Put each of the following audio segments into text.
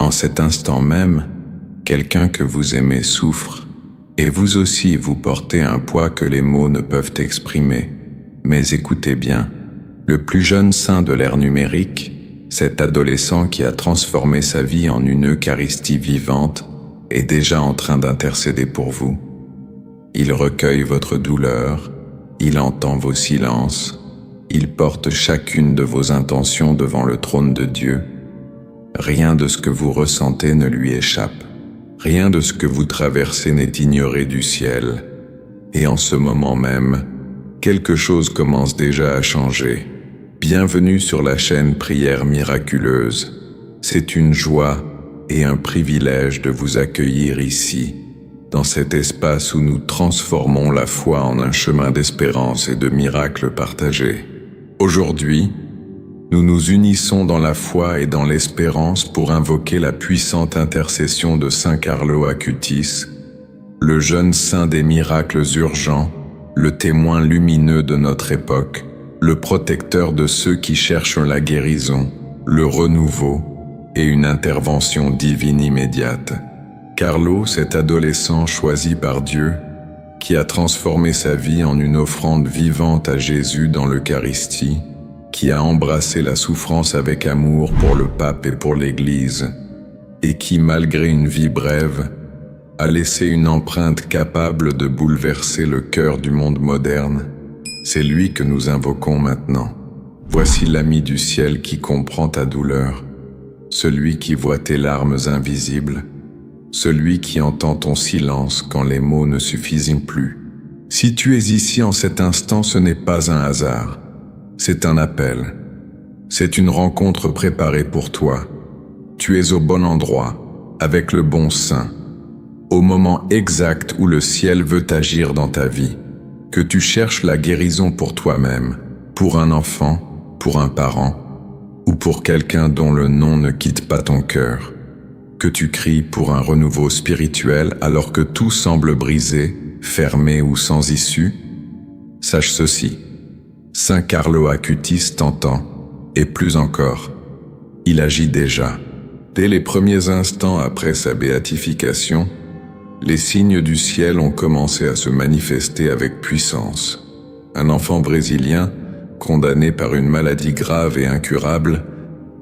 En cet instant même, quelqu'un que vous aimez souffre, et vous aussi vous portez un poids que les mots ne peuvent exprimer. Mais écoutez bien, le plus jeune saint de l'ère numérique, cet adolescent qui a transformé sa vie en une Eucharistie vivante, est déjà en train d'intercéder pour vous. Il recueille votre douleur, il entend vos silences, il porte chacune de vos intentions devant le trône de Dieu. Rien de ce que vous ressentez ne lui échappe. Rien de ce que vous traversez n'est ignoré du ciel. Et en ce moment même, quelque chose commence déjà à changer. Bienvenue sur la chaîne Prière Miraculeuse. C'est une joie et un privilège de vous accueillir ici, dans cet espace où nous transformons la foi en un chemin d'espérance et de miracles partagés. Aujourd'hui, nous nous unissons dans la foi et dans l'espérance pour invoquer la puissante intercession de Saint Carlo Acutis, le jeune saint des miracles urgents, le témoin lumineux de notre époque, le protecteur de ceux qui cherchent la guérison, le renouveau et une intervention divine immédiate. Carlo, cet adolescent choisi par Dieu, qui a transformé sa vie en une offrande vivante à Jésus dans l'Eucharistie, qui a embrassé la souffrance avec amour pour le pape et pour l'Église, et qui, malgré une vie brève, a laissé une empreinte capable de bouleverser le cœur du monde moderne. C'est lui que nous invoquons maintenant. Voici l'ami du ciel qui comprend ta douleur, celui qui voit tes larmes invisibles, celui qui entend ton silence quand les mots ne suffisent plus. Si tu es ici en cet instant, ce n'est pas un hasard. C'est un appel. C'est une rencontre préparée pour toi. Tu es au bon endroit, avec le bon saint, au moment exact où le ciel veut agir dans ta vie. Que tu cherches la guérison pour toi-même, pour un enfant, pour un parent, ou pour quelqu'un dont le nom ne quitte pas ton cœur. Que tu cries pour un renouveau spirituel alors que tout semble brisé, fermé ou sans issue. Sache ceci. Saint Carlo Acutis t'entend, et plus encore, il agit déjà. Dès les premiers instants après sa béatification, les signes du ciel ont commencé à se manifester avec puissance. Un enfant brésilien, condamné par une maladie grave et incurable,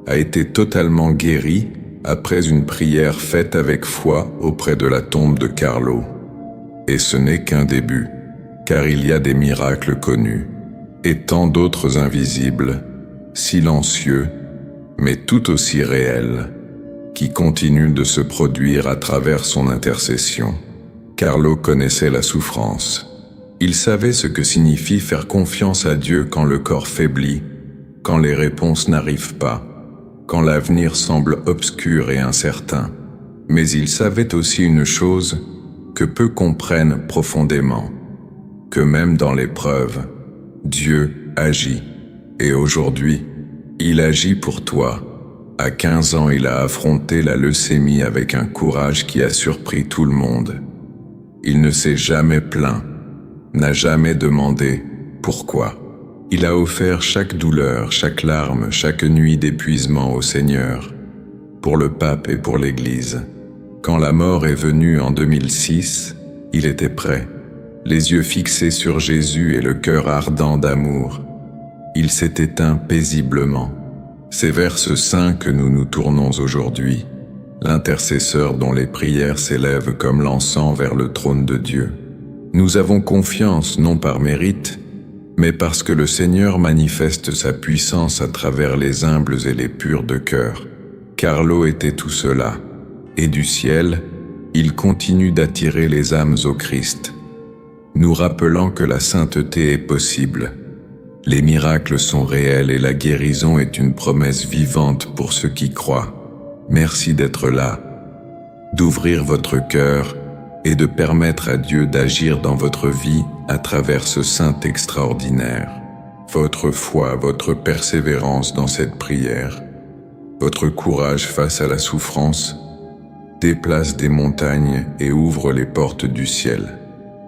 a été totalement guéri après une prière faite avec foi auprès de la tombe de Carlo. Et ce n'est qu'un début, car il y a des miracles connus, et tant d'autres invisibles, silencieux, mais tout aussi réels, qui continuent de se produire à travers son intercession. Carlo connaissait la souffrance. Il savait ce que signifie faire confiance à Dieu quand le corps faiblit, quand les réponses n'arrivent pas, quand l'avenir semble obscur et incertain. Mais il savait aussi une chose que peu comprennent profondément, que même dans l'épreuve, Dieu agit. Et aujourd'hui, il agit pour toi. À 15 ans, il a affronté la leucémie avec un courage qui a surpris tout le monde. Il ne s'est jamais plaint, n'a jamais demandé pourquoi. Il a offert chaque douleur, chaque larme, chaque nuit d'épuisement au Seigneur, pour le pape et pour l'Église. Quand la mort est venue en 2006, il était prêt, les yeux fixés sur Jésus et le cœur ardent d'amour. Il s'est éteint paisiblement. C'est vers ce saint que nous nous tournons aujourd'hui, l'intercesseur dont les prières s'élèvent comme l'encens vers le trône de Dieu. Nous avons confiance non par mérite, mais parce que le Seigneur manifeste sa puissance à travers les humbles et les purs de cœur. Carlo était tout cela, et du ciel, il continue d'attirer les âmes au Christ, nous rappelant que la sainteté est possible. Les miracles sont réels et la guérison est une promesse vivante pour ceux qui croient. Merci d'être là, d'ouvrir votre cœur et de permettre à Dieu d'agir dans votre vie à travers ce saint extraordinaire. Votre foi, votre persévérance dans cette prière, votre courage face à la souffrance, déplace des montagnes et ouvre les portes du ciel.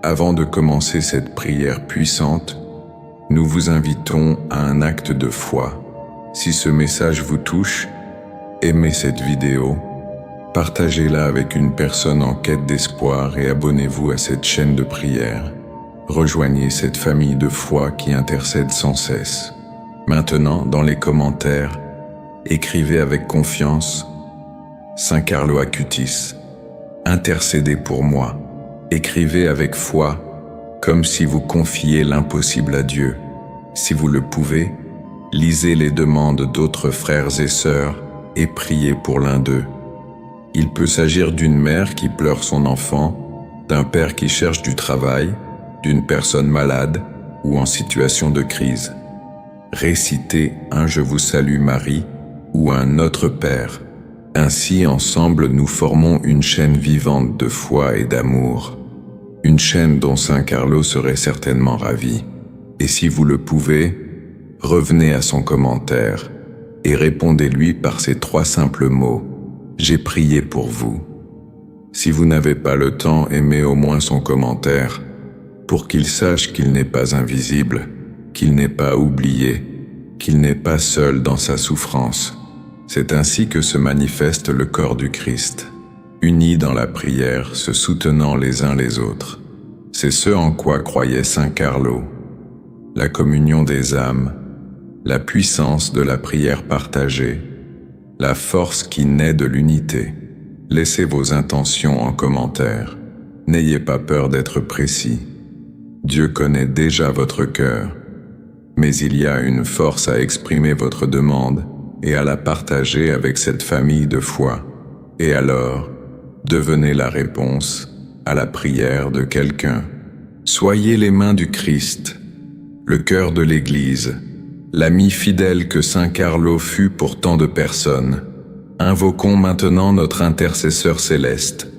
Avant de commencer cette prière puissante, nous vous invitons à un acte de foi. Si ce message vous touche, aimez cette vidéo, Partagez-la avec une personne en quête d'espoir et abonnez-vous à cette chaîne de prière. Rejoignez cette famille de foi qui intercède sans cesse. Maintenant, dans les commentaires, écrivez avec confiance « Saint Carlo Acutis, intercédez pour moi ». Écrivez avec foi, comme si vous confiez l'impossible à Dieu. Si vous le pouvez, lisez les demandes d'autres frères et sœurs et priez pour l'un d'eux. Il peut s'agir d'une mère qui pleure son enfant, d'un père qui cherche du travail, d'une personne malade ou en situation de crise. Récitez un « Je vous salue Marie » ou un « Notre Père ». Ainsi, ensemble, nous formons une chaîne vivante de foi et d'amour. Une chaîne dont Saint Carlo serait certainement ravi. Et si vous le pouvez, revenez à son commentaire et répondez-lui par ces 3 simples mots « J'ai prié pour vous ». Si vous n'avez pas le temps, aimez au moins son commentaire pour qu'il sache qu'il n'est pas invisible, qu'il n'est pas oublié, qu'il n'est pas seul dans sa souffrance. C'est ainsi que se manifeste le corps du Christ, unis dans la prière, se soutenant les uns les autres. C'est ce en quoi croyait Saint Carlo. La communion des âmes, la puissance de la prière partagée, la force qui naît de l'unité. Laissez vos intentions en commentaire. N'ayez pas peur d'être précis. Dieu connaît déjà votre cœur, mais il y a une force à exprimer votre demande et à la partager avec cette famille de foi. Et alors, devenez la réponse à la prière de quelqu'un. Soyez les mains du Christ, le cœur de l'Église, l'ami fidèle que Saint Carlo fut pour tant de personnes. Invoquons maintenant notre intercesseur céleste,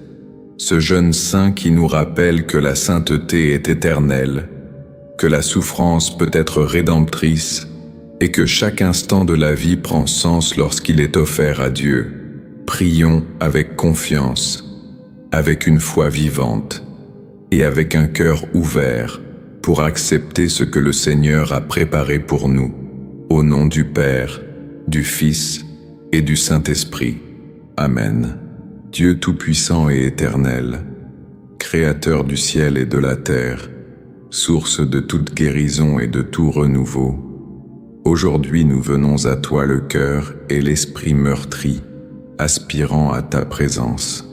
ce jeune saint qui nous rappelle que la sainteté est éternelle, que la souffrance peut être rédemptrice et que chaque instant de la vie prend sens lorsqu'il est offert à Dieu. Prions avec confiance, avec une foi vivante et avec un cœur ouvert pour accepter ce que le Seigneur a préparé pour nous, au nom du Père, du Fils et du Saint-Esprit. Amen. Dieu Tout-Puissant et Éternel, Créateur du ciel et de la terre, source de toute guérison et de tout renouveau, aujourd'hui nous venons à toi le cœur et l'esprit meurtri, aspirant à ta présence.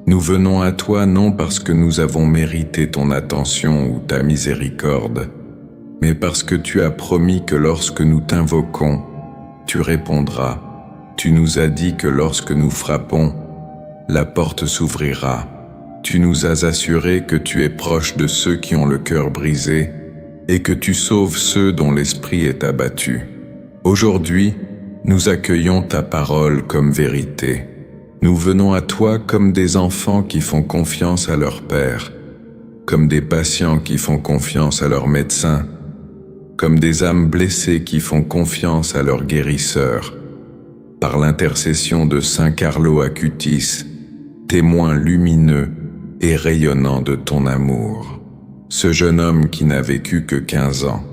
Nous venons à toi non parce que nous avons mérité ton attention ou ta miséricorde, mais parce que tu as promis que lorsque nous t'invoquons, tu répondras. Tu nous as dit que lorsque nous frappons, la porte s'ouvrira. Tu nous as assuré que tu es proche de ceux qui ont le cœur brisé et que tu sauves ceux dont l'esprit est abattu. Aujourd'hui, nous accueillons ta parole comme vérité. Nous venons à toi comme des enfants qui font confiance à leur Père, comme des patients qui font confiance à leur médecin, comme des âmes blessées qui font confiance à leur guérisseur. Par l'intercession de Saint Carlo Acutis, témoin lumineux et rayonnant de ton amour. Ce jeune homme qui n'a vécu que 15 ans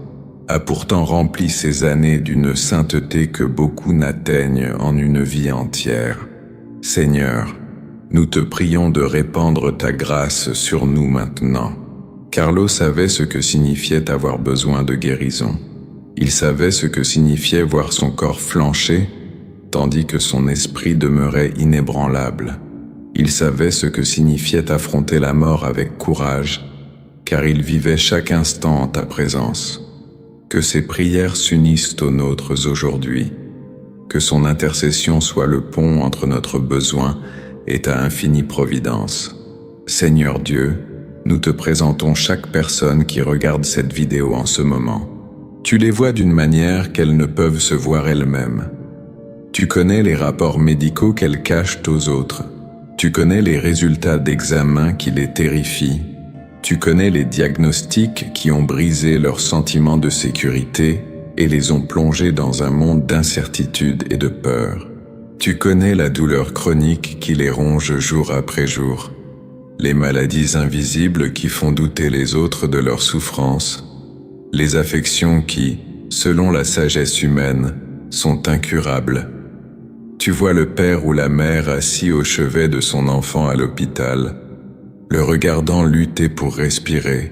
a pourtant rempli ses années d'une sainteté que beaucoup n'atteignent en une vie entière. Seigneur, nous te prions de répandre ta grâce sur nous maintenant. Carlo savait ce que signifiait avoir besoin de guérison. Il savait ce que signifiait voir son corps flancher, tandis que son esprit demeurait inébranlable. Il savait ce que signifiait affronter la mort avec courage, car il vivait chaque instant en ta présence. Que ses prières s'unissent aux nôtres aujourd'hui. Que son intercession soit le pont entre notre besoin et ta infinie providence. Seigneur Dieu, nous te présentons chaque personne qui regarde cette vidéo en ce moment. Tu les vois d'une manière qu'elles ne peuvent se voir elles-mêmes. Tu connais les rapports médicaux qu'elles cachent aux autres. Tu connais les résultats d'examens qui les terrifient. Tu connais les diagnostics qui ont brisé leur sentiment de sécurité et les ont plongés dans un monde d'incertitude et de peur. Tu connais la douleur chronique qui les ronge jour après jour, les maladies invisibles qui font douter les autres de leur souffrance, les affections qui, selon la sagesse humaine, sont incurables. Tu vois le père ou la mère assis au chevet de son enfant à l'hôpital, le regardant lutter pour respirer,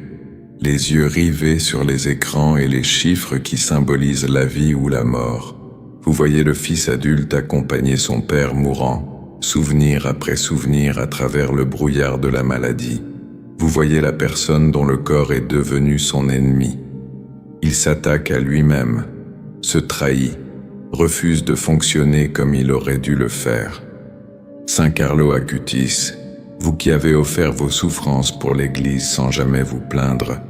les yeux rivés sur les écrans et les chiffres qui symbolisent la vie ou la mort. Vous voyez le fils adulte accompagner son père mourant, souvenir après souvenir à travers le brouillard de la maladie. Vous voyez la personne dont le corps est devenu son ennemi. Il s'attaque à lui-même, se trahit, refuse de fonctionner comme il aurait dû le faire. Saint Carlo Acutis, vous qui avez offert vos souffrances pour l'Église sans jamais vous plaindre,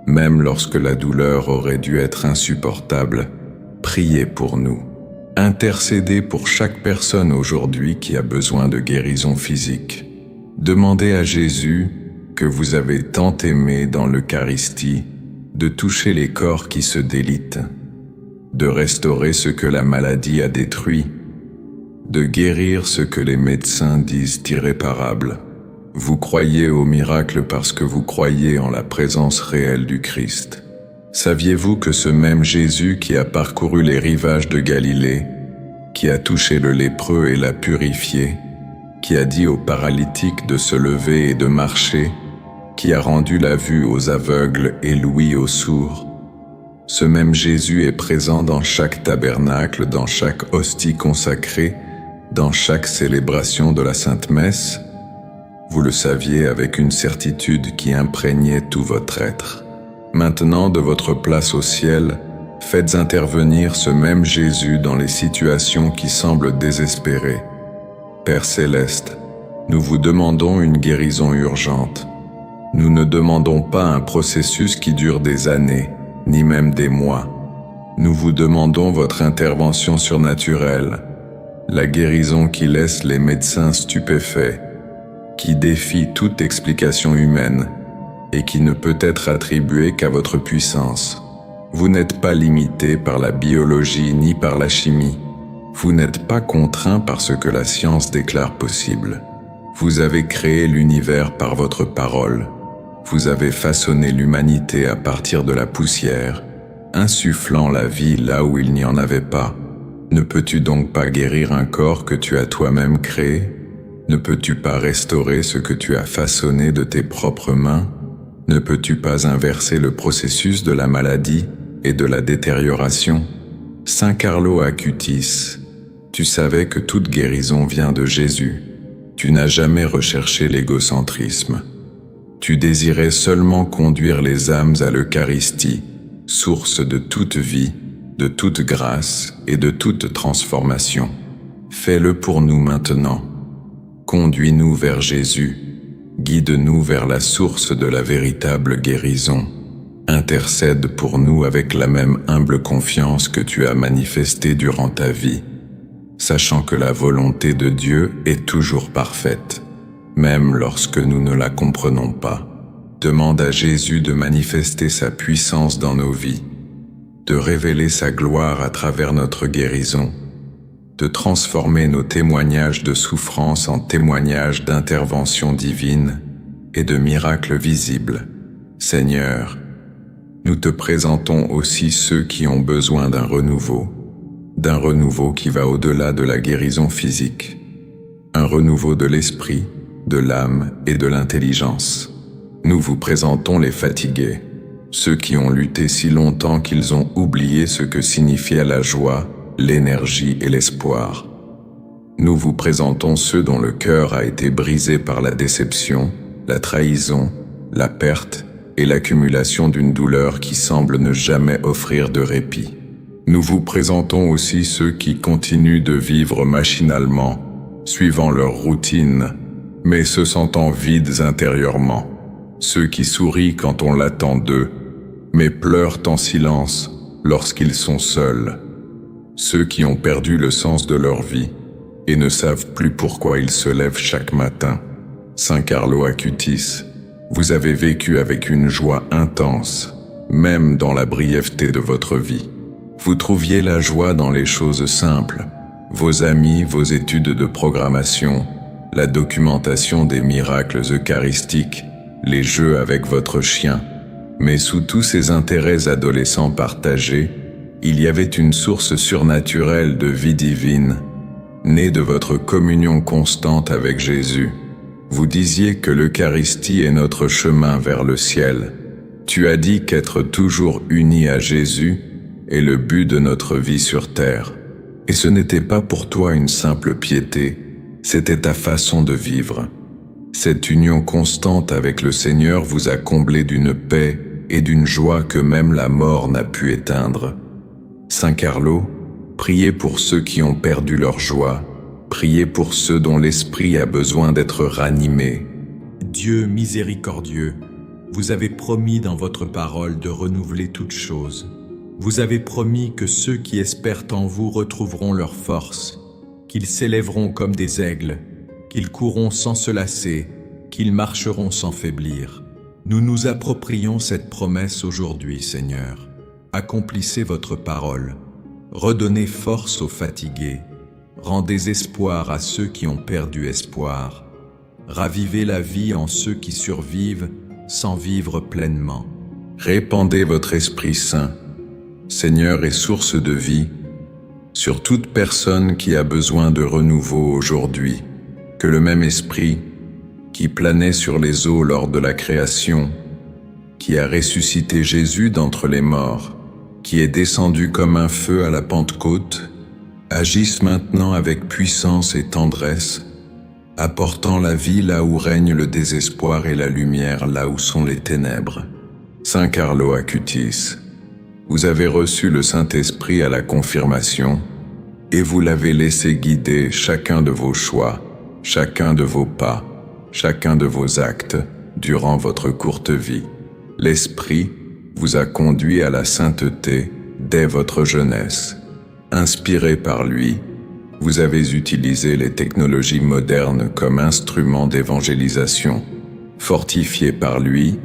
même lorsque la douleur aurait dû être insupportable, priez pour nous. Intercédez pour chaque personne aujourd'hui qui a besoin de guérison physique. Demandez à Jésus, que vous avez tant aimé dans l'Eucharistie, de toucher les corps qui se délitent, de restaurer ce que la maladie a détruit, de guérir ce que les médecins disent irréparable. Vous croyez au miracle parce que vous croyez en la présence réelle du Christ. Saviez-vous que ce même Jésus qui a parcouru les rivages de Galilée, qui a touché le lépreux et l'a purifié, qui a dit aux paralytiques de se lever et de marcher, qui a rendu la vue aux aveugles et l'ouïe aux sourds, ce même Jésus est présent dans chaque tabernacle, dans chaque hostie consacrée, dans chaque célébration de la Sainte Messe. Vous le saviez avec une certitude qui imprégnait tout votre être. Maintenant, de votre place au ciel, faites intervenir ce même Jésus dans les situations qui semblent désespérées. Père céleste, nous vous demandons une guérison urgente. Nous ne demandons pas un processus qui dure des années, ni même des mois. Nous vous demandons votre intervention surnaturelle, la guérison qui laisse les médecins stupéfaits, qui défie toute explication humaine et qui ne peut être attribuée qu'à votre puissance. Vous n'êtes pas limité par la biologie ni par la chimie. Vous n'êtes pas contraint par ce que la science déclare possible. Vous avez créé l'univers par votre parole. Vous avez façonné l'humanité à partir de la poussière, insufflant la vie là où il n'y en avait pas. Ne peux-tu donc pas guérir un corps que tu as toi-même créé? Ne peux-tu pas restaurer ce que tu as façonné de tes propres mains? Ne peux-tu pas inverser le processus de la maladie et de la détérioration? Saint Carlo Acutis, tu savais que toute guérison vient de Jésus. Tu n'as jamais recherché l'égocentrisme. Tu désirais seulement conduire les âmes à l'Eucharistie, source de toute vie, de toute grâce et de toute transformation. Fais-le pour nous maintenant. Conduis-nous vers Jésus. Guide-nous vers la source de la véritable guérison. Intercède pour nous avec la même humble confiance que tu as manifestée durant ta vie, sachant que la volonté de Dieu est toujours parfaite, même lorsque nous ne la comprenons pas. Demande à Jésus de manifester sa puissance dans nos vies, de révéler sa gloire à travers notre guérison, de transformer nos témoignages de souffrance en témoignages d'intervention divine et de miracles visibles. Seigneur, nous te présentons aussi ceux qui ont besoin d'un renouveau qui va au-delà de la guérison physique, un renouveau de l'esprit, de l'âme et de l'intelligence. Nous vous présentons les fatigués, ceux qui ont lutté si longtemps qu'ils ont oublié ce que signifiait la joie, l'énergie et l'espoir. Nous vous présentons ceux dont le cœur a été brisé par la déception, la trahison, la perte et l'accumulation d'une douleur qui semble ne jamais offrir de répit. Nous vous présentons aussi ceux qui continuent de vivre machinalement, suivant leur routine, mais se sentant vides intérieurement. Ceux qui sourient quand on l'attend d'eux, mais pleurent en silence lorsqu'ils sont seuls. Ceux qui ont perdu le sens de leur vie et ne savent plus pourquoi ils se lèvent chaque matin. Saint Carlo Acutis, vous avez vécu avec une joie intense, même dans la brièveté de votre vie. Vous trouviez la joie dans les choses simples, vos amis, vos études de programmation, la documentation des miracles eucharistiques, les jeux avec votre chien. Mais sous tous ces intérêts adolescents partagés, il y avait une source surnaturelle de vie divine, né de votre communion constante avec Jésus. Vous disiez que l'Eucharistie est notre chemin vers le ciel. Tu as dit qu'être toujours uni à Jésus est le but de notre vie sur terre. Et ce n'était pas pour toi une simple piété, c'était ta façon de vivre. Cette union constante avec le Seigneur vous a comblé d'une paix et d'une joie que même la mort n'a pu éteindre. Saint Carlo, priez pour ceux qui ont perdu leur joie, priez pour ceux dont l'esprit a besoin d'être ranimé. Dieu miséricordieux, vous avez promis dans votre parole de renouveler toutes choses. Vous avez promis que ceux qui espèrent en vous retrouveront leur force, qu'ils s'élèveront comme des aigles, qu'ils courront sans se lasser, qu'ils marcheront sans faiblir. Nous nous approprions cette promesse aujourd'hui, Seigneur. Accomplissez votre parole. Redonnez force aux fatigués. Rendez espoir à ceux qui ont perdu espoir. Ravivez la vie en ceux qui survivent sans vivre pleinement. Répandez votre Esprit Saint, Seigneur et source de vie, sur toute personne qui a besoin de renouveau aujourd'hui. Que le même Esprit, qui planait sur les eaux lors de la création, qui a ressuscité Jésus d'entre les morts, qui est descendu comme un feu à la Pentecôte, agisse maintenant avec puissance et tendresse, apportant la vie là où règne le désespoir et la lumière là où sont les ténèbres. Saint Carlo Acutis, vous avez reçu le Saint-Esprit à la confirmation, et vous l'avez laissé guider chacun de vos choix, chacun de vos pas, chacun de vos actes durant votre courte vie. L'Esprit vous a conduit à la sainteté dès votre jeunesse. Inspiré par lui, vous avez utilisé les technologies modernes comme instrument d'évangélisation. Fortifié par lui,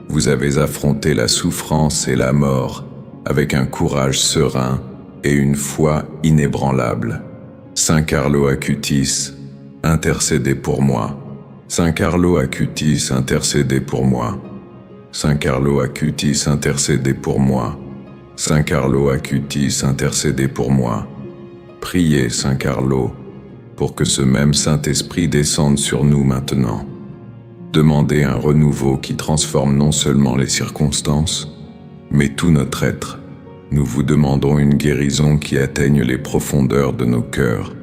vous avez affronté la souffrance et la mort avec un courage serein et une foi inébranlable. Saint Carlo Acutis, intercédez pour moi. Saint Carlo Acutis, intercédez pour moi. Saint Carlo Acutis, intercédez pour moi. Saint Carlo Acutis, intercédez pour moi. Priez, Saint Carlo, pour que ce même Saint-Esprit descende sur nous maintenant. Demandez un renouveau qui transforme non seulement les circonstances, mais tout notre être. Nous vous demandons une guérison qui atteigne les profondeurs de nos cœurs,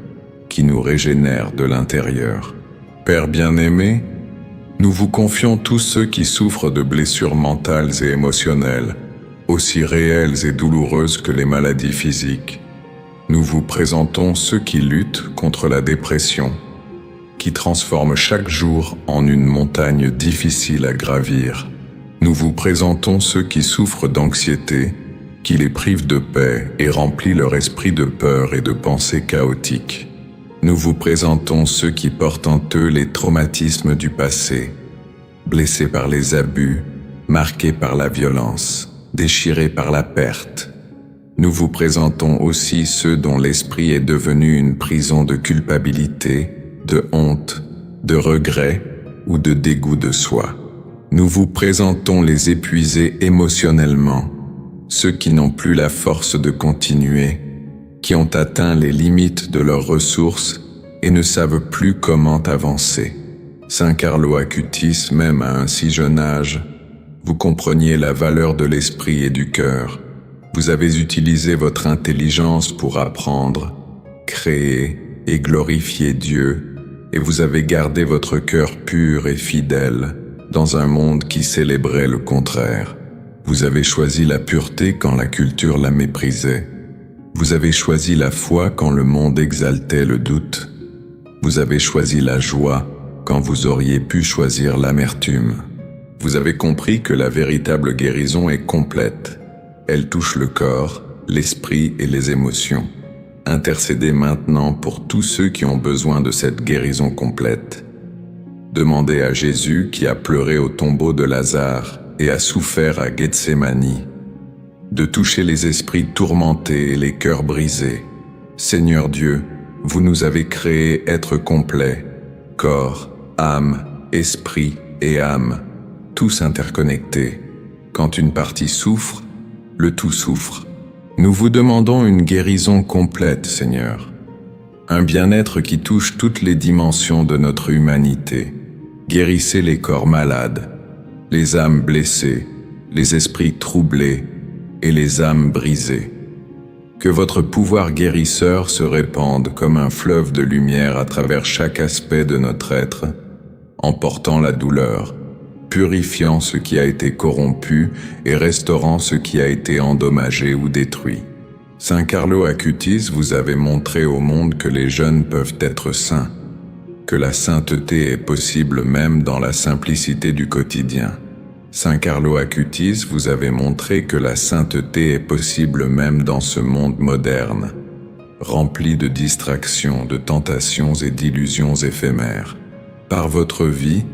qui nous régénère de l'intérieur. Père bien-aimé, nous vous confions tous ceux qui souffrent de blessures mentales et émotionnelles, aussi réelles et douloureuses que les maladies physiques. Nous vous présentons ceux qui luttent contre la dépression, qui transforment chaque jour en une montagne difficile à gravir. Nous vous présentons ceux qui souffrent d'anxiété, qui les privent de paix et remplit leur esprit de peur et de pensées chaotiques. Nous vous présentons ceux qui portent en eux les traumatismes du passé, blessés par les abus, marqués par la violence, déchirés par la perte. Nous vous présentons aussi ceux dont l'esprit est devenu une prison de culpabilité, de honte, de regret ou de dégoût de soi. Nous vous présentons les épuisés émotionnellement, ceux qui n'ont plus la force de continuer, qui ont atteint les limites de leurs ressources et ne savent plus comment avancer. Saint Carlo Acutis, même à un si jeune âge, vous compreniez la valeur de l'esprit et du cœur. Vous avez utilisé votre intelligence pour apprendre, créer et glorifier Dieu, et vous avez gardé votre cœur pur et fidèle dans un monde qui célébrait le contraire. Vous avez choisi la pureté quand la culture la méprisait. Vous avez choisi la foi quand le monde exaltait le doute. Vous avez choisi la joie quand vous auriez pu choisir l'amertume. Vous avez compris que la véritable guérison est complète. Elle touche le corps, l'esprit et les émotions. Intercédez maintenant pour tous ceux qui ont besoin de cette guérison complète. Demandez à Jésus qui a pleuré au tombeau de Lazare et a souffert à Gethsémani, de toucher les esprits tourmentés et les cœurs brisés. Seigneur Dieu, vous nous avez créés êtres complets, corps, âme, esprit et âme, tous interconnectés. Quand une partie souffre, le tout souffre. Nous vous demandons une guérison complète, Seigneur. Un bien-être qui touche toutes les dimensions de notre humanité. Guérissez les corps malades, les âmes blessées, les esprits troublés et les âmes brisées. Que votre pouvoir guérisseur se répande comme un fleuve de lumière à travers chaque aspect de notre être, emportant la douleur, purifiant ce qui a été corrompu et restaurant ce qui a été endommagé ou détruit. Saint Carlo Acutis, vous avez montré au monde que les jeunes peuvent être saints, que la sainteté est possible même dans la simplicité du quotidien. Saint Carlo Acutis, vous avez montré que la sainteté est possible même dans ce monde moderne, rempli de distractions, de tentations et d'illusions éphémères. Par votre vie,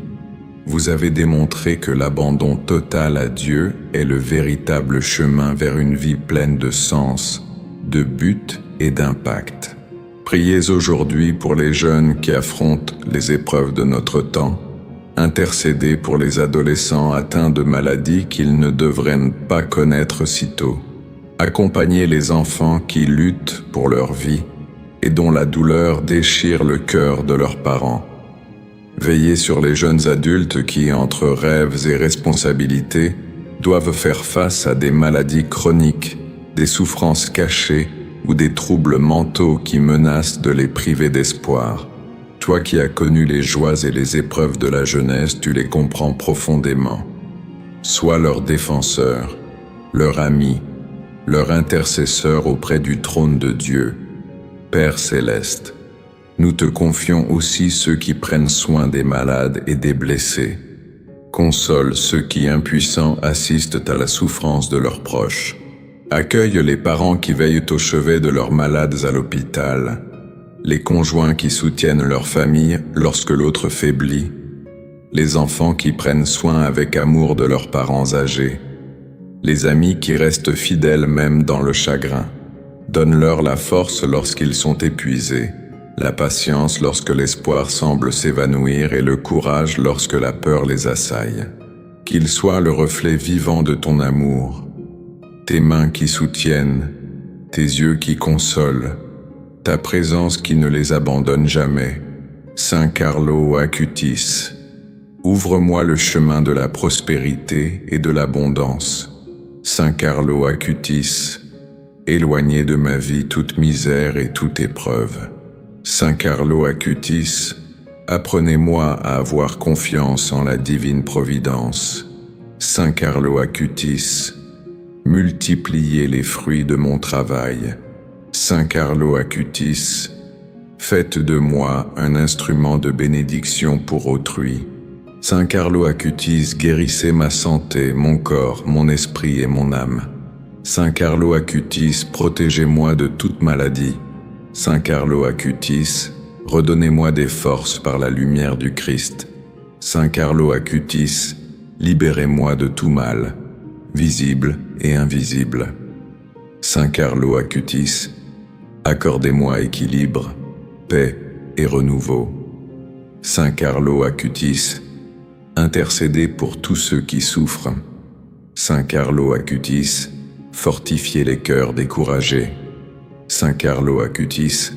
vous avez démontré que l'abandon total à Dieu est le véritable chemin vers une vie pleine de sens, de but et d'impact. Priez aujourd'hui pour les jeunes qui affrontent les épreuves de notre temps. Intercédez pour les adolescents atteints de maladies qu'ils ne devraient pas connaître si tôt. Accompagnez les enfants qui luttent pour leur vie et dont la douleur déchire le cœur de leurs parents. Veillez sur les jeunes adultes qui, entre rêves et responsabilités, doivent faire face à des maladies chroniques, des souffrances cachées ou des troubles mentaux qui menacent de les priver d'espoir. Toi qui as connu les joies et les épreuves de la jeunesse, tu les comprends profondément. Sois leur défenseur, leur ami, leur intercesseur auprès du trône de Dieu. Père céleste, nous te confions aussi ceux qui prennent soin des malades et des blessés. Console ceux qui, impuissants, assistent à la souffrance de leurs proches. Accueille les parents qui veillent au chevet de leurs malades à l'hôpital, les conjoints qui soutiennent leur famille lorsque l'autre faiblit, les enfants qui prennent soin avec amour de leurs parents âgés, les amis qui restent fidèles même dans le chagrin. Donne-leur la force lorsqu'ils sont épuisés, la patience lorsque l'espoir semble s'évanouir et le courage lorsque la peur les assaille. Qu'ils soient le reflet vivant de ton amour, tes mains qui soutiennent, tes yeux qui consolent, ta présence qui ne les abandonne jamais. Saint Carlo Acutis, ouvre-moi le chemin de la prospérité et de l'abondance. Saint Carlo Acutis, éloignez de ma vie toute misère et toute épreuve. Saint Carlo Acutis, apprenez-moi à avoir confiance en la divine providence. Saint Carlo Acutis, multipliez les fruits de mon travail. Saint Carlo Acutis, faites de moi un instrument de bénédiction pour autrui. Saint Carlo Acutis, guérissez ma santé, mon corps, mon esprit et mon âme. Saint Carlo Acutis, protégez-moi de toute maladie. Saint Carlo Acutis, redonnez-moi des forces par la lumière du Christ. Saint Carlo Acutis, libérez-moi de tout mal, visible et invisible. Saint Carlo Acutis, accordez-moi équilibre, paix et renouveau. Saint Carlo Acutis, intercédez pour tous ceux qui souffrent. Saint Carlo Acutis, fortifiez les cœurs découragés. Saint Carlo Acutis,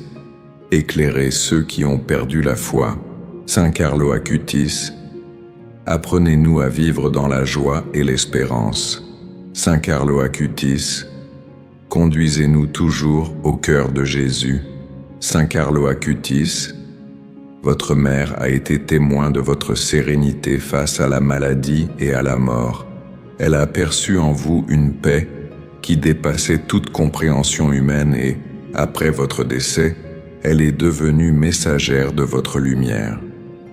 éclairez ceux qui ont perdu la foi. Saint Carlo Acutis, apprenez-nous à vivre dans la joie et l'espérance. Saint Carlo Acutis, conduisez-nous toujours au cœur de Jésus. Saint Carlo Acutis, votre mère a été témoin de votre sérénité face à la maladie et à la mort. Elle a aperçu en vous une paix qui dépassait toute compréhension humaine et, après votre décès, elle est devenue messagère de votre lumière.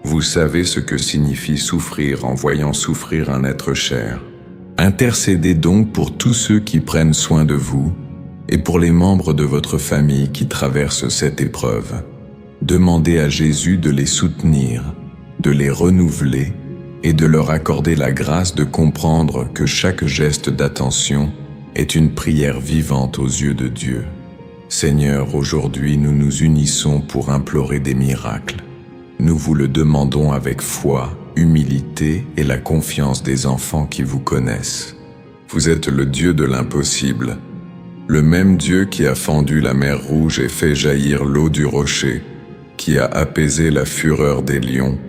Vous savez ce que signifie souffrir en voyant souffrir un être cher. Intercédez donc pour tous ceux qui prennent soin de vous et pour les membres de votre famille qui traversent cette épreuve. Demandez à Jésus de les soutenir, de les renouveler et de leur accorder la grâce de comprendre que chaque geste d'attention est une prière vivante aux yeux de Dieu. Seigneur, aujourd'hui nous nous unissons pour implorer des miracles. Nous vous le demandons avec foi, humilité et la confiance des enfants qui vous connaissent. Vous êtes le Dieu de l'impossible, Le même Dieu qui a fendu la mer Rouge et fait jaillir l'eau du rocher, qui a apaisé la fureur des lions,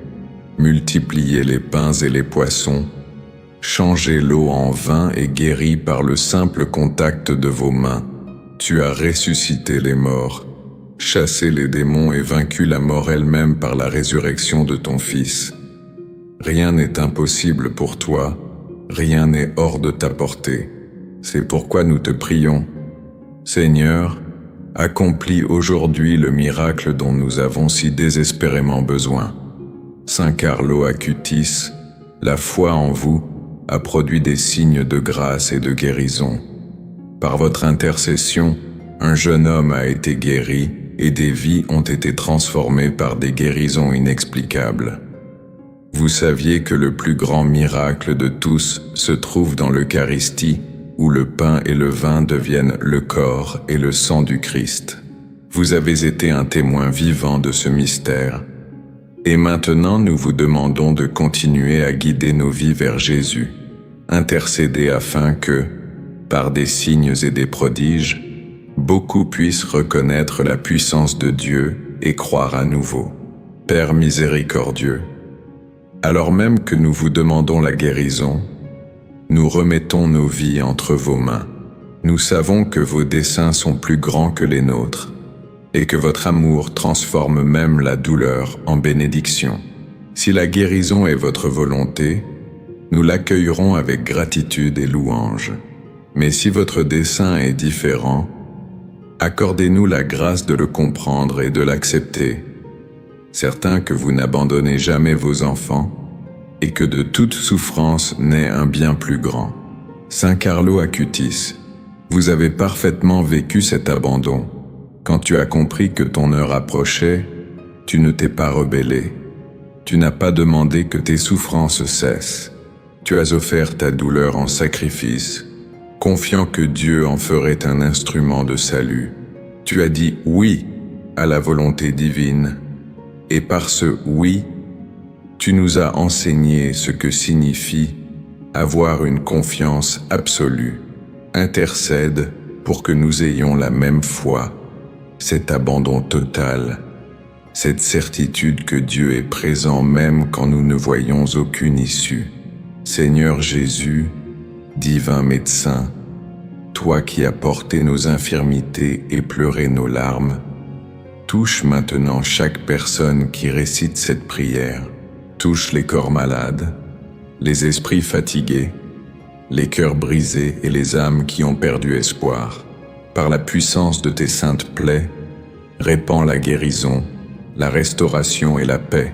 multiplié les pains et les poissons, changé l'eau en vin et guéri par le simple contact de vos mains. Tu as ressuscité les morts, chassé les démons et vaincu la mort elle-même par la résurrection de ton Fils. Rien n'est impossible pour toi, rien n'est hors de ta portée. C'est pourquoi nous te prions. Seigneur, accomplis aujourd'hui le miracle dont nous avons si désespérément besoin. Saint Carlo Acutis, la foi en vous a produit des signes de grâce et de guérison. Par votre intercession, un jeune homme a été guéri et des vies ont été transformées par des guérisons inexplicables. Vous saviez que le plus grand miracle de tous se trouve dans l'Eucharistie, où le pain et le vin deviennent le corps et le sang du Christ. Vous avez été un témoin vivant de ce mystère. Et maintenant nous vous demandons de continuer à guider nos vies vers Jésus. Intercédez afin que, par des signes et des prodiges, beaucoup puissent reconnaître la puissance de Dieu et croire à nouveau. Père miséricordieux, alors même que nous vous demandons la guérison, nous remettons nos vies entre vos mains. Nous savons que vos desseins sont plus grands que les nôtres, et que votre amour transforme même la douleur en bénédiction. Si la guérison est votre volonté, nous l'accueillerons avec gratitude et louange. Mais si votre dessein est différent, accordez-nous la grâce de le comprendre et de l'accepter, certain que vous n'abandonnez jamais vos enfants, et que de toute souffrance naît un bien plus grand. Saint Carlo Acutis, vous avez parfaitement vécu cet abandon. Quand tu as compris que ton heure approchait, tu ne t'es pas rebellé. Tu n'as pas demandé que tes souffrances cessent. Tu as offert ta douleur en sacrifice, confiant que Dieu en ferait un instrument de salut. Tu as dit oui à la volonté divine, et par ce oui, tu nous as enseigné ce que signifie avoir une confiance absolue. Intercède pour que nous ayons la même foi, cet abandon total, cette certitude que Dieu est présent même quand nous ne voyons aucune issue. Seigneur Jésus, divin médecin, toi qui as porté nos infirmités et pleuré nos larmes, touche maintenant chaque personne qui récite cette prière. Touche les corps malades, les esprits fatigués, les cœurs brisés et les âmes qui ont perdu espoir. Par la puissance de tes saintes plaies, répands la guérison, la restauration et la paix.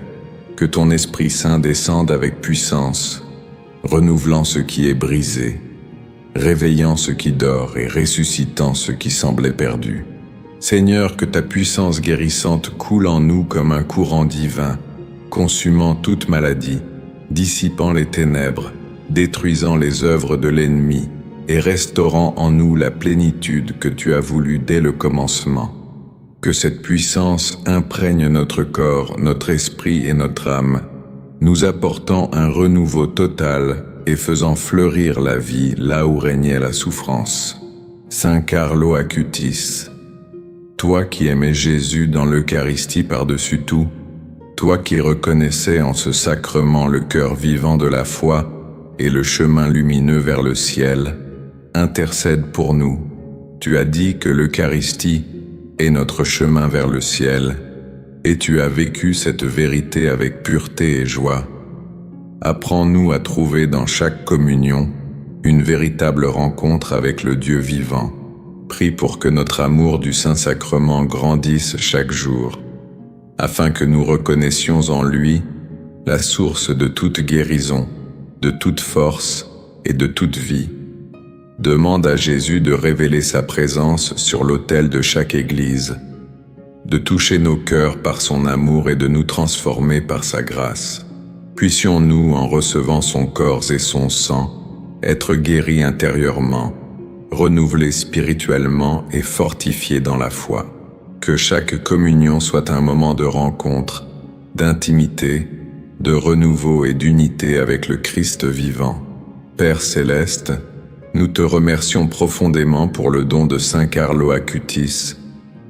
Que ton Esprit Saint descende avec puissance, renouvelant ce qui est brisé, réveillant ce qui dort et ressuscitant ce qui semblait perdu. Seigneur, que ta puissance guérissante coule en nous comme un courant divin, consumant toute maladie, dissipant les ténèbres, détruisant les œuvres de l'ennemi et restaurant en nous la plénitude que tu as voulu dès le commencement. Que cette puissance imprègne notre corps, notre esprit et notre âme, nous apportant un renouveau total et faisant fleurir la vie là où régnait la souffrance. Saint Carlo Acutis, toi qui aimais Jésus dans l'Eucharistie par-dessus tout, toi qui reconnaissais en ce sacrement le cœur vivant de la foi et le chemin lumineux vers le ciel, intercède pour nous. Tu as dit que l'Eucharistie est notre chemin vers le ciel, et tu as vécu cette vérité avec pureté et joie. Apprends-nous à trouver dans chaque communion une véritable rencontre avec le Dieu vivant. Prie pour que notre amour du Saint-Sacrement grandisse chaque jour, afin que nous reconnaissions en lui la source de toute guérison, de toute force et de toute vie. Demande à Jésus de révéler sa présence sur l'autel de chaque église, de toucher nos cœurs par son amour et de nous transformer par sa grâce. Puissions-nous, en recevant son corps et son sang, être guéris intérieurement, renouvelés spirituellement et fortifiés dans la foi. Que chaque communion soit un moment de rencontre, d'intimité, de renouveau et d'unité avec le Christ vivant. Père céleste, Nous te remercions profondément pour le don de Saint Carlo Acutis,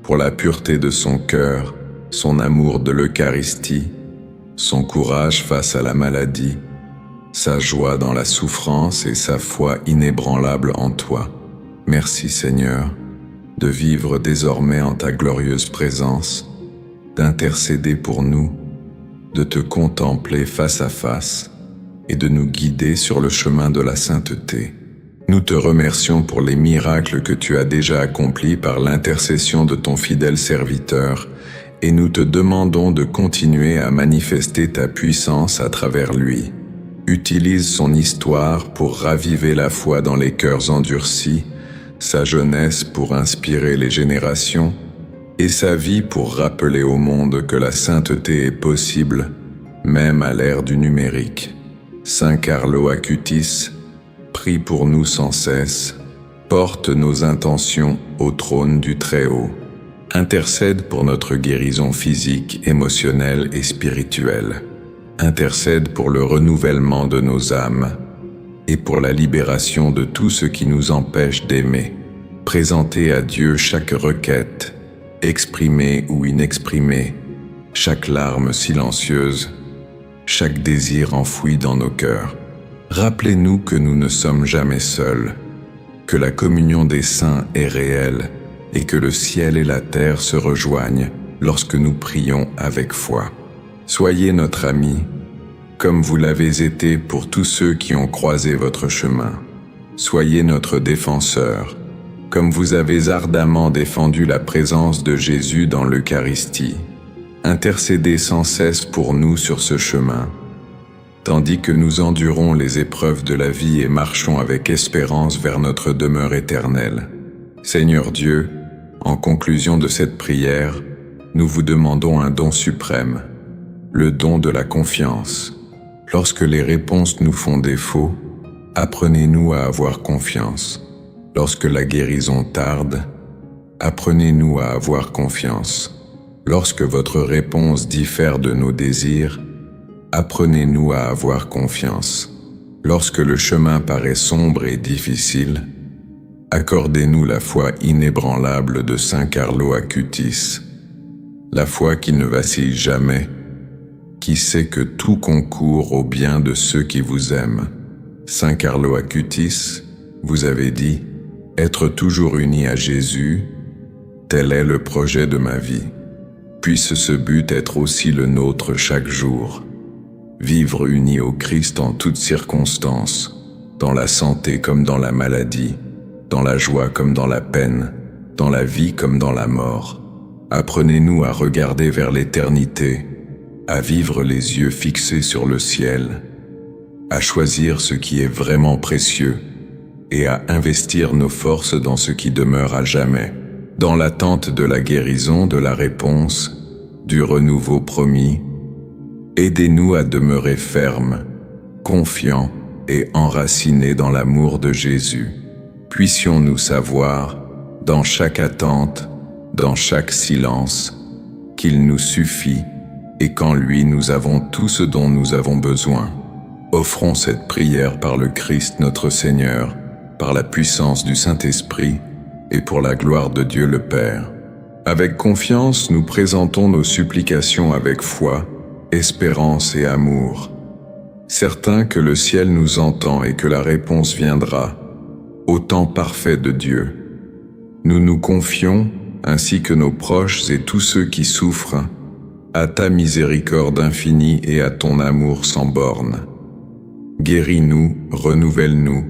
pour la pureté de son cœur, son amour de l'Eucharistie, son courage face à la maladie, sa joie dans la souffrance et sa foi inébranlable en toi. Merci Seigneur, de vivre désormais en ta glorieuse présence, d'intercéder pour nous, de te contempler face à face et de nous guider sur le chemin de la sainteté. Nous te remercions pour les miracles que tu as déjà accomplis par l'intercession de ton fidèle serviteur et nous te demandons de continuer à manifester ta puissance à travers lui. Utilise son histoire pour raviver la foi dans les cœurs endurcis, sa jeunesse pour inspirer les générations et sa vie pour rappeler au monde que la sainteté est possible, même à l'ère du numérique. Saint Carlo Acutis, prie pour nous sans cesse, porte nos intentions au trône du Très-Haut. Intercède pour notre guérison physique, émotionnelle et spirituelle. Intercède pour le renouvellement de nos âmes et pour la libération de tout ce qui nous empêche d'aimer. Présentez à Dieu chaque requête, exprimée ou inexprimée, chaque larme silencieuse, chaque désir enfoui dans nos cœurs. Rappelez-nous que nous ne sommes jamais seuls, que la communion des saints est réelle et que le ciel et la terre se rejoignent lorsque nous prions avec foi. Soyez notre ami, comme vous l'avez été pour tous ceux qui ont croisé votre chemin. Soyez notre défenseur, comme vous avez ardemment défendu la présence de Jésus dans l'Eucharistie. Intercédez sans cesse pour nous sur ce chemin, tandis que nous endurons les épreuves de la vie et marchons avec espérance vers notre demeure éternelle. Seigneur Dieu, en conclusion de cette prière, nous vous demandons un don suprême, le don de la confiance. Lorsque les réponses nous font défaut, apprenez-nous à avoir confiance. Lorsque la guérison tarde, apprenez-nous à avoir confiance. Lorsque votre réponse diffère de nos désirs, apprenez-nous à avoir confiance. Lorsque le chemin paraît sombre et difficile, accordez-nous la foi inébranlable de Saint Carlo Acutis, la foi qui ne vacille jamais, qui sait que tout concourt au bien de ceux qui vous aiment. Saint Carlo Acutis, vous avez dit, être toujours uni à Jésus, tel est le projet de ma vie. Puisse ce but être aussi le nôtre chaque jour. Vivre unis au Christ en toutes circonstances, dans la santé comme dans la maladie, dans la joie comme dans la peine, dans la vie comme dans la mort. Apprenez-nous à regarder vers l'éternité, à vivre les yeux fixés sur le ciel, à choisir ce qui est vraiment précieux et à investir nos forces dans ce qui demeure à jamais, dans l'attente de la guérison, de la réponse, du renouveau promis. Aidez-nous à demeurer fermes, confiants et enracinés dans l'amour de Jésus. Puissions-nous savoir, dans chaque attente, dans chaque silence, qu'il nous suffit et qu'en lui nous avons tout ce dont nous avons besoin. Offrons cette prière par le Christ notre Seigneur, par la puissance du Saint-Esprit et pour la gloire de Dieu le Père. Avec confiance, nous présentons nos supplications avec foi, espérance et amour, certains que le ciel nous entend et que la réponse viendra, au temps parfait de Dieu. Nous nous confions, ainsi que nos proches et tous ceux qui souffrent, à ta miséricorde infinie et à ton amour sans bornes. Guéris-nous, renouvelle-nous,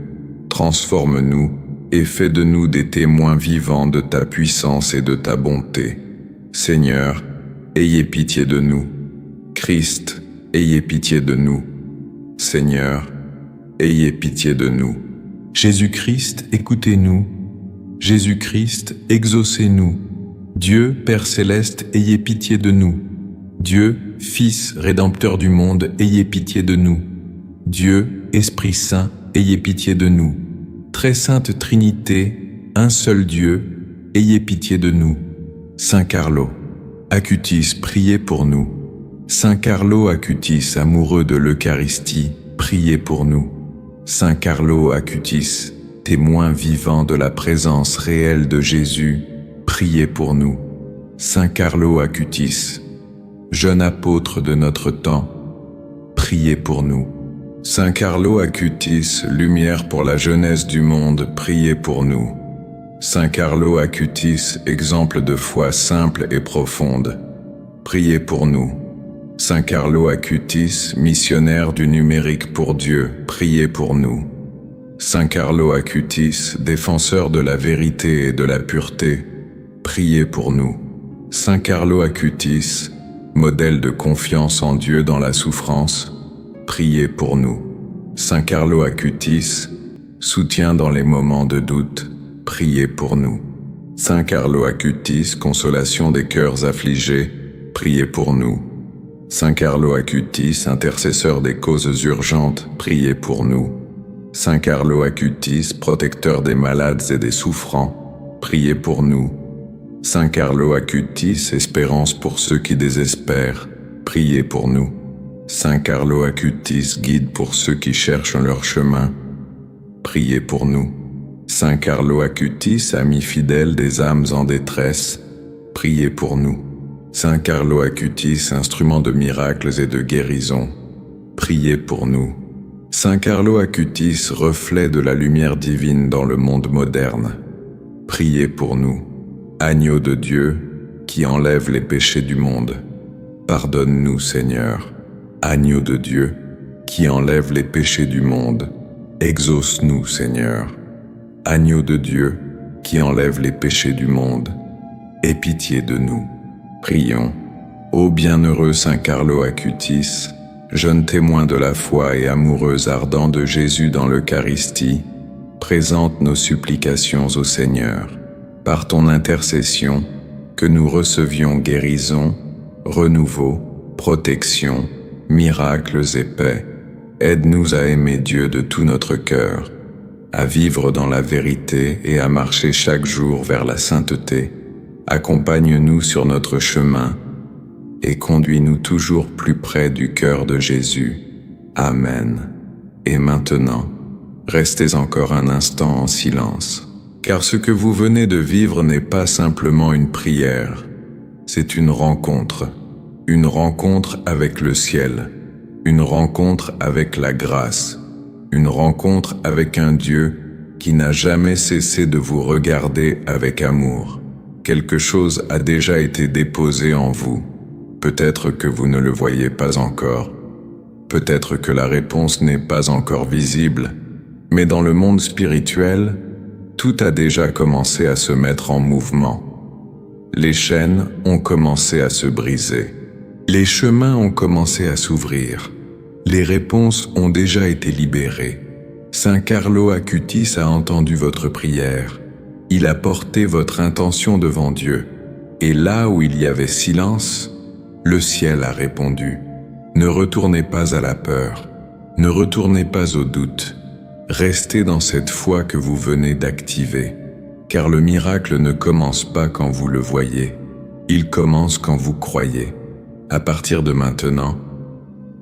transforme-nous et fais de nous des témoins vivants de ta puissance et de ta bonté. Seigneur, ayez pitié de nous. Christ, ayez pitié de nous. Seigneur, ayez pitié de nous. Jésus-Christ, écoutez-nous. Jésus-Christ, exaucez-nous. Dieu, Père céleste, ayez pitié de nous. Dieu, Fils, Rédempteur du monde, ayez pitié de nous. Dieu, Esprit Saint, ayez pitié de nous. Très sainte Trinité, un seul Dieu, ayez pitié de nous. Saint Carlo Acutis, priez pour nous. Saint Carlo Acutis, amoureux de l'Eucharistie, priez pour nous. Saint Carlo Acutis, témoins vivants de la présence réelle de Jésus, priez pour nous. Saint Carlo Acutis, jeune apôtre de notre temps, priez pour nous. Saint Carlo Acutis, lumière pour la jeunesse du monde, priez pour nous. Saint Carlo Acutis, exemple de foi simple et profonde, priez pour nous. Saint Carlo Acutis, missionnaire du numérique pour Dieu, priez pour nous. Saint Carlo Acutis, défenseur de la vérité et de la pureté, priez pour nous. Saint Carlo Acutis, modèle de confiance en Dieu dans la souffrance, priez pour nous. Saint Carlo Acutis, soutien dans les moments de doute, priez pour nous. Saint Carlo Acutis, consolation des cœurs affligés, priez pour nous. Saint Carlo Acutis, intercesseur des causes urgentes, priez pour nous. Saint Carlo Acutis, protecteur des malades et des souffrants, priez pour nous. Saint Carlo Acutis, espérance pour ceux qui désespèrent, priez pour nous. Saint Carlo Acutis, guide pour ceux qui cherchent leur chemin, priez pour nous. Saint Carlo Acutis, ami fidèle des âmes en détresse, priez pour nous. Saint Carlo Acutis, instrument de miracles et de guérison, priez pour nous. Saint Carlo Acutis, reflet de la lumière divine dans le monde moderne, priez pour nous. Agneau de Dieu, qui enlève les péchés du monde, pardonne-nous, Seigneur. Agneau de Dieu, qui enlève les péchés du monde, exauce-nous, Seigneur. Agneau de Dieu, qui enlève les péchés du monde, aie pitié de nous. Prions. Ô bienheureux Saint Carlo Acutis, jeune témoin de la foi et amoureux ardent de Jésus dans l'Eucharistie, présente nos supplications au Seigneur. Par ton intercession, que nous recevions guérison, renouveau, protection, miracles et paix. Aide-nous à aimer Dieu de tout notre cœur, à vivre dans la vérité et à marcher chaque jour vers la sainteté. Accompagne-nous sur notre chemin et conduis-nous toujours plus près du cœur de Jésus. Amen. Et maintenant, restez encore un instant en silence, car ce que vous venez de vivre n'est pas simplement une prière, c'est une rencontre avec le ciel, une rencontre avec la grâce, une rencontre avec un Dieu qui n'a jamais cessé de vous regarder avec amour. Quelque chose a déjà été déposé en vous. Peut-être que vous ne le voyez pas encore. Peut-être que la réponse n'est pas encore visible. Mais dans le monde spirituel, tout a déjà commencé à se mettre en mouvement. Les chaînes ont commencé à se briser. Les chemins ont commencé à s'ouvrir. Les réponses ont déjà été libérées. Saint Carlo Acutis a entendu votre prière. Il a porté votre intention devant Dieu. Et là où il y avait silence, le ciel a répondu. Ne retournez pas à la peur. Ne retournez pas au doute. Restez dans cette foi que vous venez d'activer. Car le miracle ne commence pas quand vous le voyez. Il commence quand vous croyez. À partir de maintenant,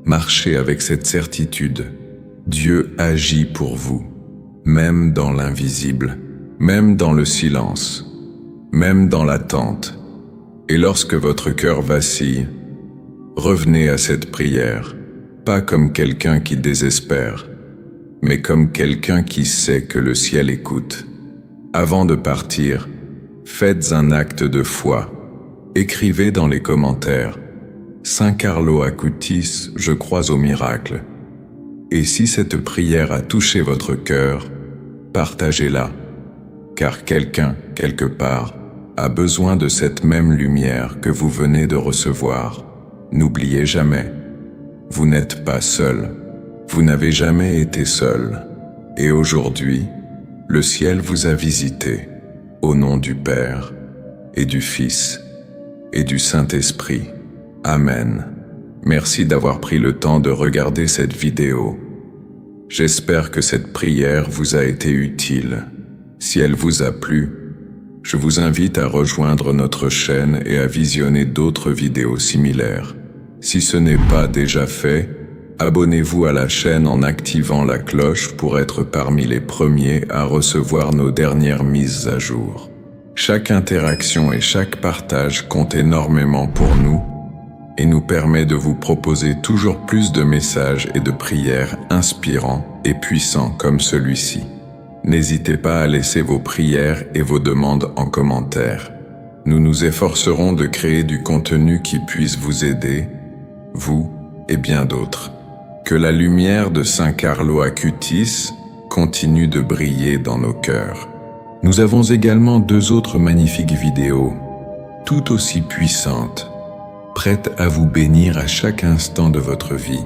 marchez avec cette certitude. Dieu agit pour vous, même dans l'invisible, même dans le silence, même dans l'attente. Et lorsque votre cœur vacille, revenez à cette prière, pas comme quelqu'un qui désespère, mais comme quelqu'un qui sait que le ciel écoute. Avant de partir, faites un acte de foi. Écrivez dans les commentaires « Saint Carlo Acutis, je crois au miracle ». Et si cette prière a touché votre cœur, partagez-la, car quelqu'un, quelque part, a besoin de cette même lumière que vous venez de recevoir. N'oubliez jamais, vous n'êtes pas seul, vous n'avez jamais été seul, et aujourd'hui, le ciel vous a visité, au nom du Père, et du Fils, et du Saint-Esprit. Amen. Merci d'avoir pris le temps de regarder cette vidéo. J'espère que cette prière vous a été utile. Si elle vous a plu, je vous invite à rejoindre notre chaîne et à visionner d'autres vidéos similaires. Si ce n'est pas déjà fait, Abonnez-vous à la chaîne en activant la cloche pour être parmi les premiers à recevoir nos dernières mises à jour. Chaque interaction et chaque partage compte énormément pour nous et nous permet de vous proposer toujours plus de messages et de prières inspirants et puissants comme celui-ci. N'hésitez pas à laisser vos prières et vos demandes en commentaire. Nous nous efforcerons de créer du contenu qui puisse vous aider, vous et bien d'autres. Que la lumière de Saint Carlo Acutis continue de briller dans nos cœurs. Nous avons également 2 autres magnifiques vidéos, tout aussi puissantes, prêtes à vous bénir à chaque instant de votre vie.